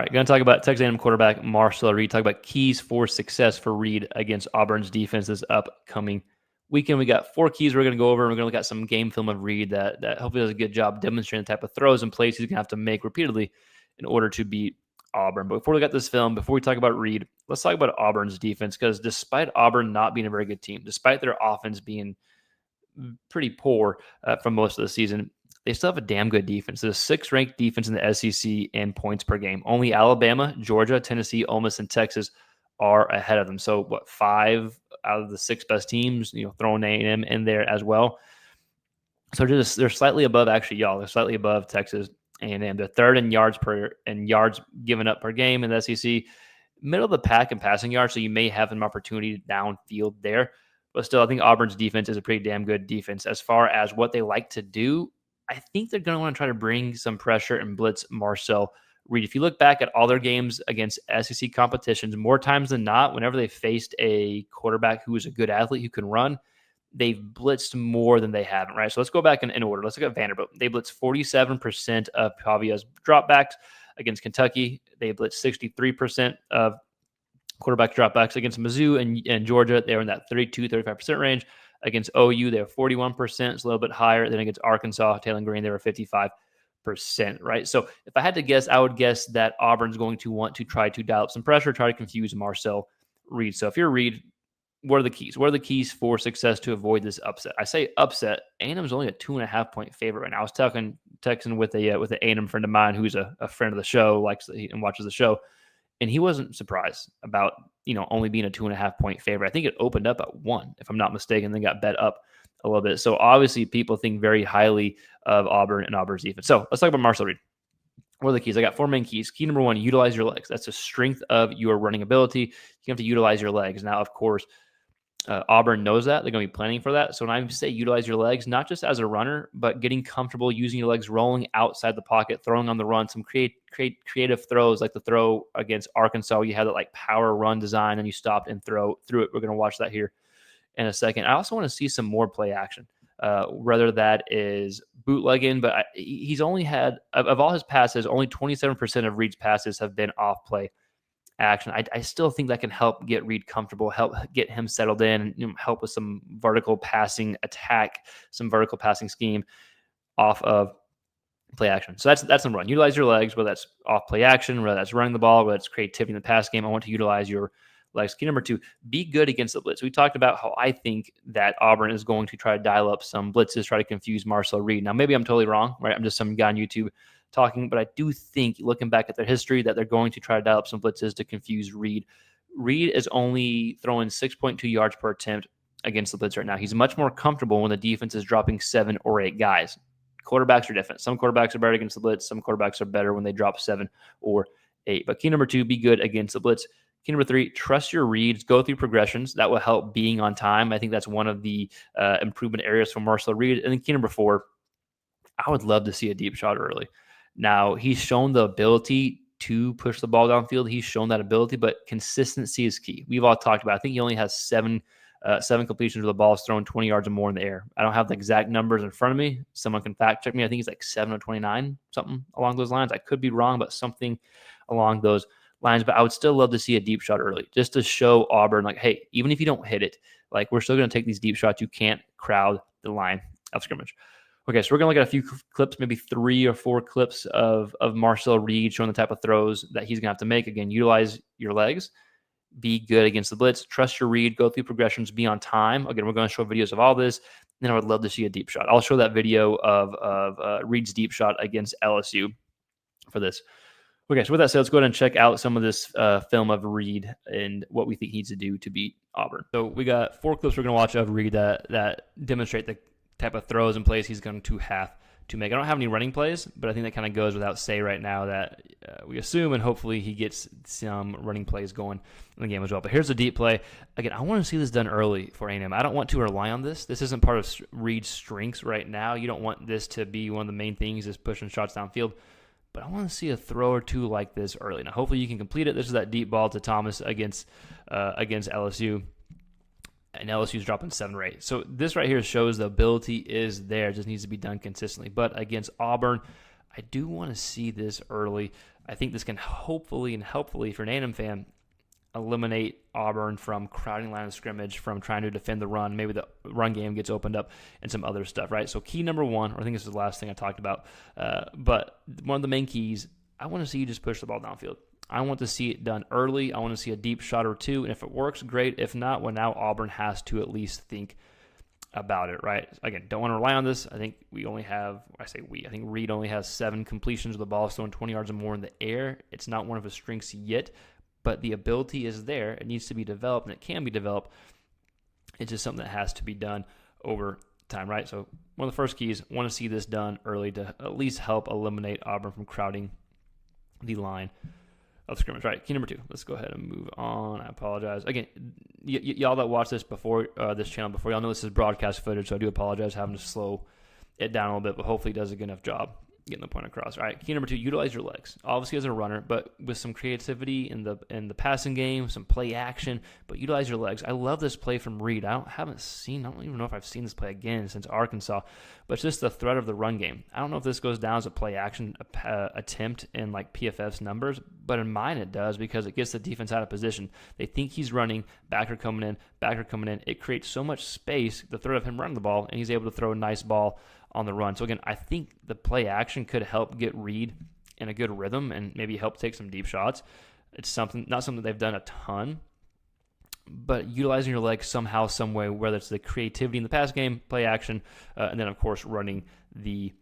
All right, going to talk about Texas A&M quarterback Marcel Reed. Talk about keys for success for Reed against Auburn's defense this upcoming weekend. We got 4 keys we're going to go over, and we're going to look at some game film of Reed that hopefully does a good job demonstrating the type of throws and plays he's going to have to make repeatedly in order to beat Auburn. But before we got this film, before we talk about Reed, let's talk about Auburn's defense, because despite Auburn not being a very good team, despite their offense being pretty poor from most of the season, they still have a damn good defense. They're the 6th ranked defense in the SEC in points per game. Only Alabama, Georgia, Tennessee, Ole Miss, and Texas are ahead of them. So, 5 out of the 6 best teams, throwing A&M in there as well. So they're slightly above, actually, y'all. They're slightly above Texas A&M. They're 3rd in yards given up per game in the SEC. Middle of the pack in passing yards, so you may have an opportunity downfield there. But still, I think Auburn's defense is a pretty damn good defense. As far as what they like to do, I think they're going to want to try to bring some pressure and blitz Marcel Reed. If you look back at all their games against SEC competitions, more times than not, whenever they faced a quarterback who is a good athlete who can run, they've blitzed more than they haven't, right? So let's go back in order. Let's look at Vanderbilt. They blitzed 47% of Pavia's dropbacks against Kentucky. They blitzed 63% of quarterback dropbacks against Mizzou and Georgia. They were in that 32-35% range. Against OU, they were 41%, it's a little bit higher. Then against Arkansas, Taylor Green, they were 55%, right? So if I had to guess, I would guess that Auburn's going to want to try to dial up some pressure, try to confuse Marcel Reed. So if you're Reed, what are the keys? What are the keys for success to avoid this upset? I say upset. A&M's only a 2.5-point favorite right now. I was texting with an A&M friend of mine who's a friend of the show, likes and watches the show, and he wasn't surprised about only being a 2.5-point favorite. I think it opened up at 1, if I'm not mistaken, then got bet up a little bit. So obviously people think very highly of Auburn and Auburn's defense. So let's talk about Marcel Reed. What are the keys? I got 4 main keys. Key number 1, utilize your legs. That's the strength of your running ability. You have to utilize your legs. Now, of course, Auburn knows that. They're going to be planning for that. So when I say utilize your legs, not just as a runner, but getting comfortable using your legs, rolling outside the pocket, throwing on the run, some creative throws, like the throw against Arkansas. You had that like power run design and you stopped and threw it. We're going to watch that here in a second. I also want to see some more play action, whether that is bootlegging, but he's only had, of all his passes, only 27% of Reed's passes have been off play action. I still think that can help get Reed comfortable, help get him settled in, and help with some vertical passing attack, some vertical passing scheme off of play action. So that's number 1. Utilize your legs, whether that's off play action, whether that's running the ball, whether it's creativity in the pass game. I want to utilize your legs. Key number 2, be good against the blitz. We talked about how I think that Auburn is going to try to dial up some blitzes, try to confuse Marcel Reed. Now, maybe I'm totally wrong, right? I'm just some guy on YouTube talking, but I do think, looking back at their history, that they're going to try to dial up some blitzes to confuse Reed. Reed is only throwing 6.2 yards per attempt against the blitz right now. He's much more comfortable when the defense is dropping 7 or 8 guys. Quarterbacks are different. Some quarterbacks are better against the blitz. Some quarterbacks are better when they drop 7 or 8. But key number 2, be good against the blitz. Key number 3, trust your reads. Go through progressions. That will help being on time. I think that's one of the improvement areas for Marcel Reed. And then key number 4, I would love to see a deep shot early. Now, he's shown the ability to push the ball downfield. He's shown that ability, but consistency is key. We've all talked about, I think he only has 7 completions where the ball is thrown 20 yards or more in the air. I don't have the exact numbers in front of me. Someone can fact check me. I think he's like 7 or 29, something along those lines. I could be wrong, but something along those lines. But I would still love to see a deep shot early, just to show Auburn, like, hey, even if you don't hit it, like, we're still going to take these deep shots. You can't crowd the line of scrimmage. Okay, so we're going to look at a few clips, maybe 3 or 4 clips of Marcel Reed showing the type of throws that he's going to have to make. Again, utilize your legs, be good against the blitz, trust your read, go through progressions, be on time. Again, we're going to show videos of all this. Then I would love to see a deep shot. I'll show that video of Reed's deep shot against LSU for this. Okay, so with that said, let's go ahead and check out some of this film of Reed and what we think he needs to do to beat Auburn. So we got 4 clips we're going to watch of Reed that demonstrate the type of throws and plays he's going to have to make. I don't have any running plays, but I think that kind of goes without say right now that we assume, and hopefully he gets some running plays going in the game as well. But here's a deep play. Again, I want to see this done early for A&M. I don't want to rely on this. This isn't part of Reed's strengths right now. You don't want this to be one of the main things, is pushing shots downfield. But I want to see a throw or 2 like this early. Now, hopefully you can complete it. This is that deep ball to Thomas against LSU. And LSU's dropping 7 or 8. So this right here shows the ability is there. It just needs to be done consistently. But against Auburn, I do want to see this early. I think this can hopefully and helpfully, for an A&M fan, eliminate Auburn from crowding line of scrimmage, from trying to defend the run. Maybe the run game gets opened up and some other stuff, right? So key number one, or I think this is the last thing I talked about, but one of the main keys, I want to see you just push the ball downfield. I want to see it done early. I want to see a deep shot or two, and if it works, great. If not, well, now Auburn has to at least think about it, right? Again, don't want to rely on this. I think I think Reed only has 7 completions with the ball thrown 20 yards or more in the air. It's not one of his strengths yet, but the ability is there. It needs to be developed, and it can be developed. It's just something that has to be done over time, right? So one of the first keys, want to see this done early to at least help eliminate Auburn from crowding the line of scrimmage, right? Key number 2. Let's go ahead and move on. I apologize. Again, y'all that watch this before this channel before, y'all know this is broadcast footage, so I do apologize having to slow it down a little bit, but hopefully it does a good enough job getting the point across. All right, key number 2, utilize your legs. Obviously as a runner, but with some creativity in the passing game, some play action, but utilize your legs. I love this play from Reed. I don't even know if I've seen this play again since Arkansas, but it's just the threat of the run game. I don't know if this goes down as a play action attempt in like PFF's numbers, but in mine it does, because it gets the defense out of position. They think he's running, backer coming in. It creates so much space, the threat of him running the ball, and he's able to throw a nice ball on the run. So again, I think the play action could help get Reed in a good rhythm and maybe help take some deep shots. It's not something they've done a ton, but utilizing your legs somehow, some way, whether it's the creativity in the pass game, play action, and then of course running the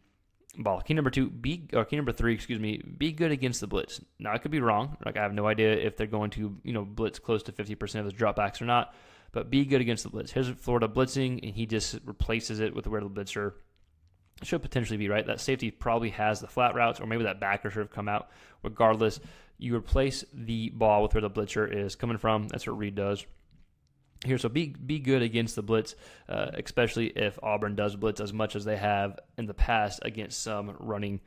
ball. Key number 3, be good against the blitz. Now I could be wrong. Like I have no idea if they're going to, blitz close to 50% of his dropbacks or not, but be good against the blitz. Here's Florida blitzing, and he just replaces it with where the blitzer should potentially be, right? That safety probably has the flat routes, or maybe that backer should have come out. Regardless, you replace the ball with where the blitzer is coming from. That's what Reed does here. So be good against the blitz, especially if Auburn does blitz as much as they have in the past against some running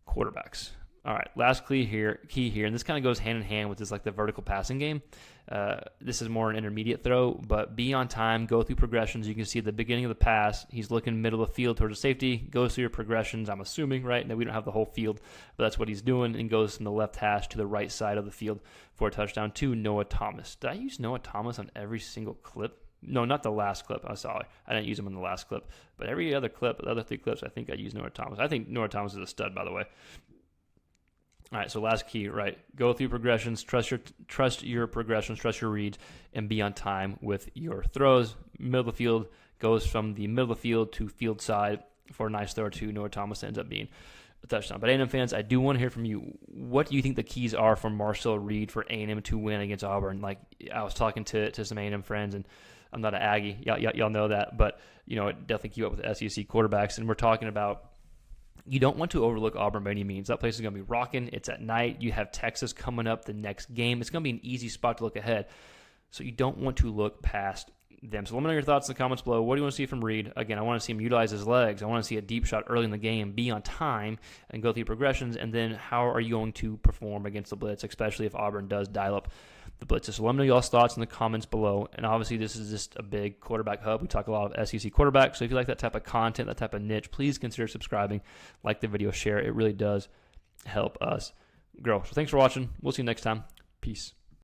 quarterbacks. All right, last key here, and this kind of goes hand in hand with this, like the vertical passing game. This is more an intermediate throw, but be on time, go through progressions. You can see at the beginning of the pass, he's looking middle of the field towards the safety, goes through your progressions, I'm assuming, right? And then we don't have the whole field, but that's what he's doing, and goes from the left hash to the right side of the field for a touchdown to Noah Thomas. Did I use Noah Thomas on every single clip? No, not the last clip. I didn't use him in the last clip, but every other clip, the other 3 clips, I think I used Noah Thomas. I think Noah Thomas is a stud, by the way. All right, so last key, right? Go through progressions, trust your progressions, trust your reads, and be on time with your throws. Middle of the field goes from the middle of the field to field side for a nice throw to Noah Thomas, ends up being a touchdown. But A&M fans, I do want to hear from you. What do you think the keys are for Marcel Reed for A&M to win against Auburn? Like, I was talking to some A&M friends, and I'm not an Aggie. Y'all know that, but definitely keep up with the SEC quarterbacks, and we're talking about. You don't want to overlook Auburn by any means. That place is going to be rocking. It's at night. You have Texas coming up the next game. It's going to be an easy spot to look ahead. So you don't want to look past them. So let me know your thoughts in the comments below. What do you want to see from Reed? Again, I want to see him utilize his legs. I want to see a deep shot early in the game, be on time, and go through progressions. And then how are you going to perform against the blitz, especially if Auburn does dial up the blitzes? So let me know y'all's thoughts in the comments below. And obviously, this is just a big quarterback hub. We talk a lot of SEC quarterbacks. So if you like that type of content, that type of niche, please consider subscribing, like the video, share. It really does help us grow. So thanks for watching. We'll see you next time. Peace.